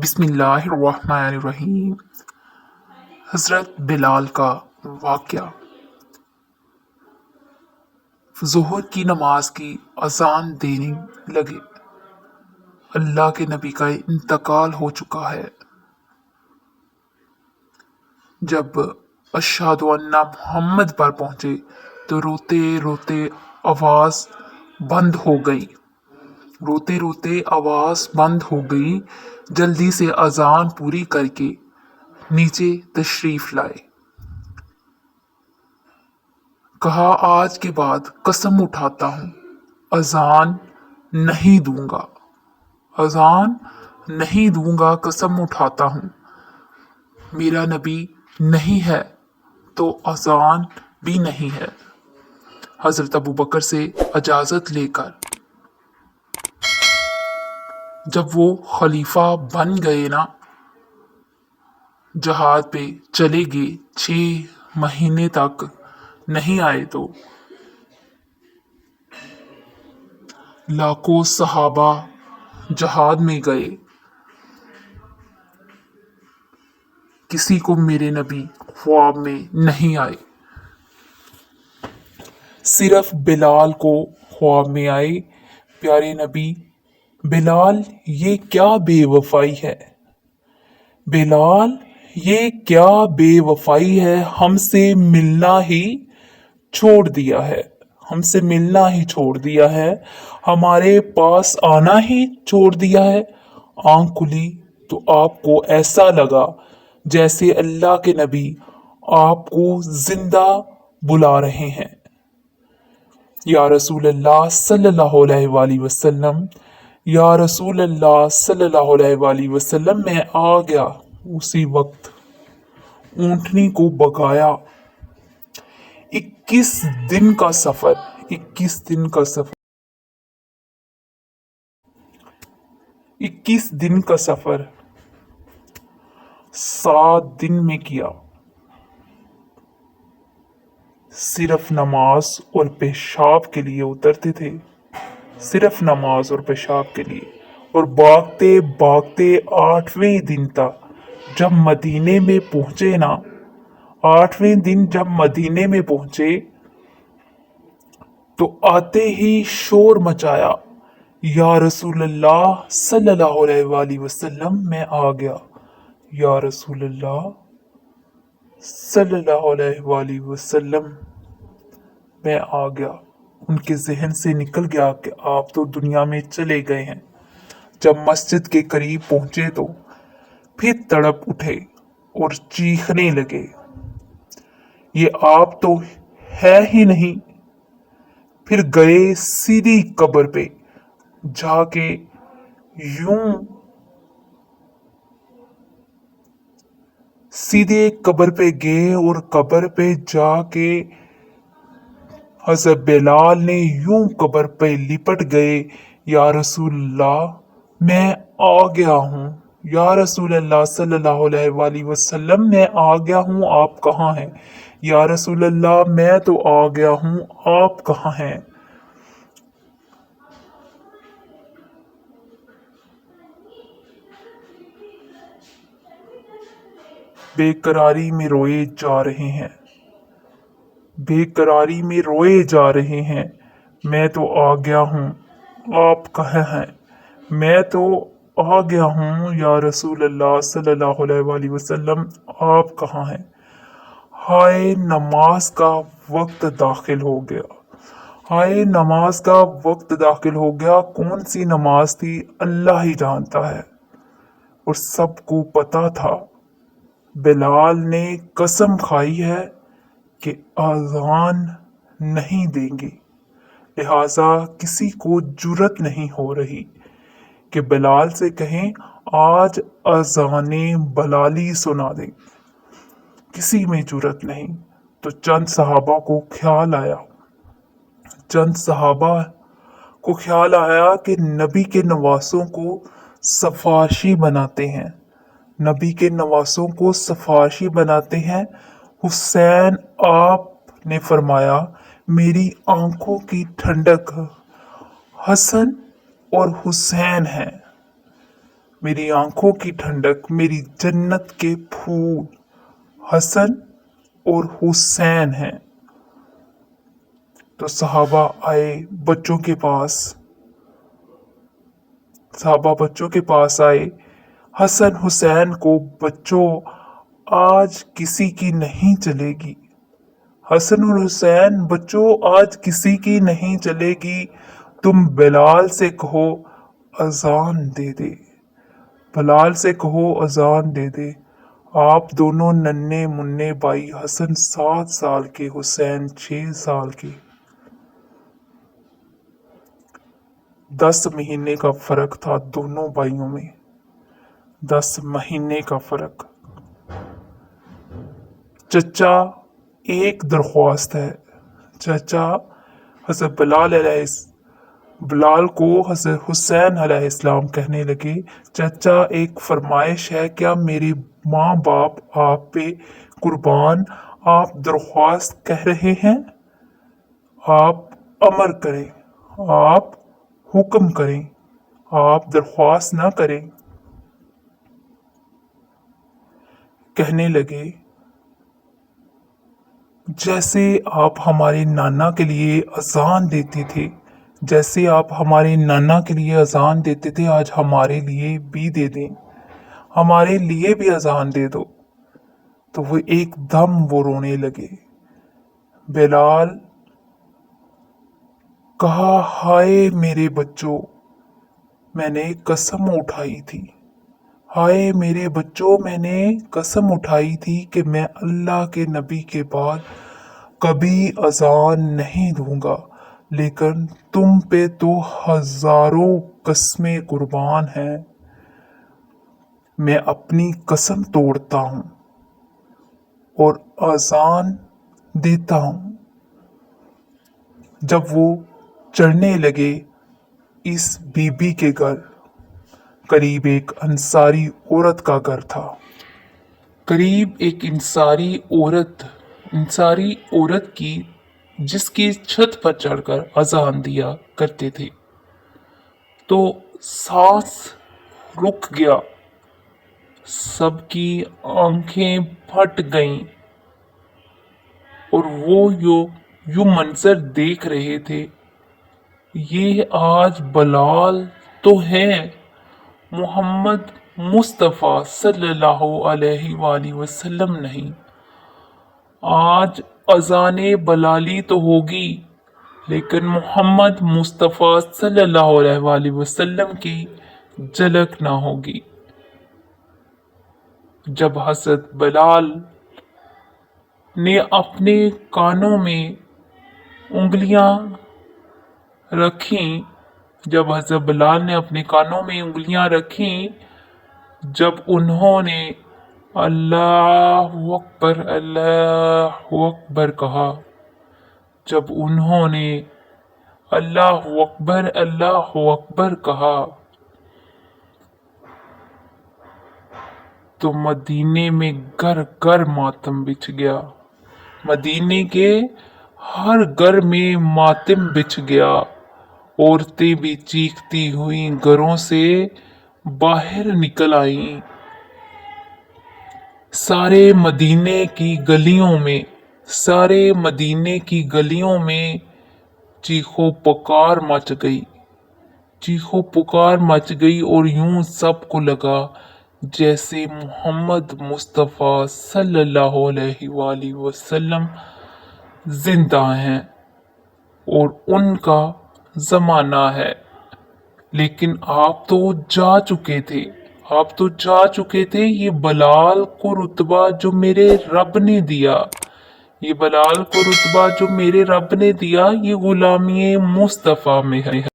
بسم اللہ الرحمن الرحیم۔ حضرت بلال کا واقعہ۔ ظہر کی نماز کی اذان دینے لگے۔ اللہ کے نبی کا انتقال ہو چکا ہے۔ جب اشہد ان محمد پر پہنچے تو روتے روتے آواز بند ہو گئی۔ جلدی سے اذان پوری کر کے نیچے تشریف لائے۔ کہا آج کے بعد قسم اٹھاتا ہوں اذان نہیں دوں گا، قسم اٹھاتا ہوں۔ میرا نبی نہیں ہے تو اذان بھی نہیں ہے۔ حضرت ابوبکر سے اجازت لے کر جب وہ خلیفہ بن گئے جہاد پہ چلے گئے، 6 مہینے تک نہیں آئے تو لاکھوں صحابہ جہاد میں گئے، کسی کو میرے نبی خواب میں نہیں آئے، صرف بلال کو خواب میں آئے۔ پیارے نبی، بلال یہ کیا بے وفائی ہے، ہم سے ملنا ہی چھوڑ دیا ہے، ہمارے پاس آنا ہی چھوڑ دیا ہے۔ آنکھ کھلی تو آپ کو ایسا لگا جیسے اللہ کے نبی آپ کو زندہ بلا رہے ہیں۔ یا رسول اللہ صلی اللہ علیہ وآلہ وسلم، میں آ گیا۔ اسی وقت اونٹنی کو بگایا۔ 21 دن کا سفر 7 دن میں کیا۔ صرف نماز اور پیشاب کے لیے اترتے تھے، اور بھاگتے بھاگتے 8ویں دن تک جب مدینے میں پہنچے تو آتے ہی شور مچایا، یا رسول اللہ صلی اللہ علیہ وآلہ وسلم، میں آ گیا۔ یا رسول اللہ صلی اللہ علیہ وآلہ وسلم، میں آ گیا۔ ان کے ذہن سے نکل گیا کہ آپ تو دنیا میں چلے گئے ہیں۔ جب مسجد کے قریب پہنچے تو پھر تڑپ اٹھے اور چیخنے لگے، یہ آپ تو ہے ہی نہیں۔ پھر گئے سیدھی قبر پہ جا کے قبر پہ جا کے حضرت بلال نے یوں قبر پہ لپٹ گئے، یا رسول اللہ میں آ گیا ہوں، یا رسول اللہ صلی اللہ علیہ وآلہ وسلم، میں آ گیا ہوں، آپ کہاں ہیں؟ یا رسول اللہ میں تو آ گیا ہوں، آپ کہاں ہیں؟ بے قراری میں روئے جا رہے ہیں، میں تو آ گیا ہوں، آپ کہاں ہیں؟ میں تو آ گیا ہوں، یا رسول اللہ صلی اللہ علیہ وآلہ وسلم، آپ کہاں ہیں؟ ہائے نماز کا وقت داخل ہو گیا۔ کون سی نماز تھی اللہ ہی جانتا ہے، اور سب کو پتا تھا۔ بلال نے قسم کھائی ہے کہ اذان نہیں دیں گے، لہذا کسی کو جرأت نہیں ہو رہی کہ بلال سے کہیں آج اذان بلالی سنا دیں، کسی میں جرأت نہیں۔ تو چند صحابہ کو خیال آیا کہ نبی کے نواسوں کو سفارشی بناتے ہیں۔ حسین، آپ نے فرمایا میری آنکھوں کی ٹھنڈک حسن اور حسین ہیں، मेरी आंखों की ठंडक, मेरी जन्नत के फूल हसन और हुसैन हैं। तो सहाबा आए बच्चों के पास, सहाबा बच्चों के पास आए। हसन हुसैन को, बच्चों आज किसी की नहीं चलेगी। हसन और हुसैन, बच्चों आज किसी की नहीं चलेगी। तुम बिलाल से कहो अजान दे दे, बिलाल से कहो अजान दे दे। आप दोनों नन्हे मुन्ने भाई, हसन 7 साल के, हुसैन 6 साल के। 10 महीने का फर्क था दोनों भाइयों में, 10 महीने का फर्क। चचा एक दरख्वास्त है, चचा हज़रत बिलाल को हज़रत हुसैन अलैहिस्सलाम कहने लगे, चचा एक फरमाइश है, क्या मेरे माँ बाप आप पे कुर्बान, आप दरख्वास्त कह रहे हैं? आप अमर करें, आप हुक्म करें, आप दरख्वास्त ना करें। कहने लगे, जैसे आप हमारे नाना के लिए अजान देते थे, जैसे आप हमारे नाना के लिए अजान देते थे, आज हमारे लिए भी दे दें, हमारे लिए भी अजान दे दो। तो वो एकदम वो रोने लगे। बिलाल कहा, हाय मेरे बच्चों, मैंने कसम उठाई थी, हाय मेरे बच्चों, मैंने कसम उठाई थी कि मैं अल्लाह के नबी के बाद कभी अजान नहीं दूंगा, लेकिन तुम पे तो हजारों कस्में कुर्बान हैं। मैं अपनी कसम तोड़ता हूं और अजान देता हूं। जब वो चढ़ने लगे इस बीबी के घर, करीब एक अंसारी औरत का घर था, करीब एक इंसारी औरत की, जिसकी छत पर चढ़कर अजान दिया करते थे। तो सांस रुक गया, सबकी आंखें फट गईं और वो यूं मंजर देख रहे थे, ये आज बिलाल तो है, मोहम्मद मुस्तफ़ा सल्लल्लाहु अलैहि वसल्लम नहीं। आज अजाने बलाली तो होगी, लेकिन मोहम्मद मुस्तफ़ा सल्लल्लाहु अलैहि वसल्लम की झलक ना होगी। जब हज़रत बिलाल ने अपने कानों में उंगलियां रखी, जब हज़रत बिलाल ने अपने कानों में उंगलियां रखी, जब उन्होंने अल्लाहु अकबर कहा, जब उन्होंने अल्लाहु अकबर कहा, तो मदीने में घर घर मातम बिछ गया, मदीने के हर घर में मातम बिछ गया। औरतें भी चीखती हुई घरों से बाहर निकल आईं। सारे मदीने की गलियों में चीखो पुकार मच गई, चीखो पुकार मच गई, और यूं सबको लगा जैसे मोहम्मद मुस्तफ़ा सल्लल्लाहु अलैहि वसल्लम जिंदा हैं और उनका जमाना है। लेकिन आप तो जा चुके थे, ये बिलाल को रुतबा जो मेरे रब ने दिया, ये बिलाल को रुतबा जो मेरे रब ने दिया, ये गुलामी मुस्तफ़ा में है।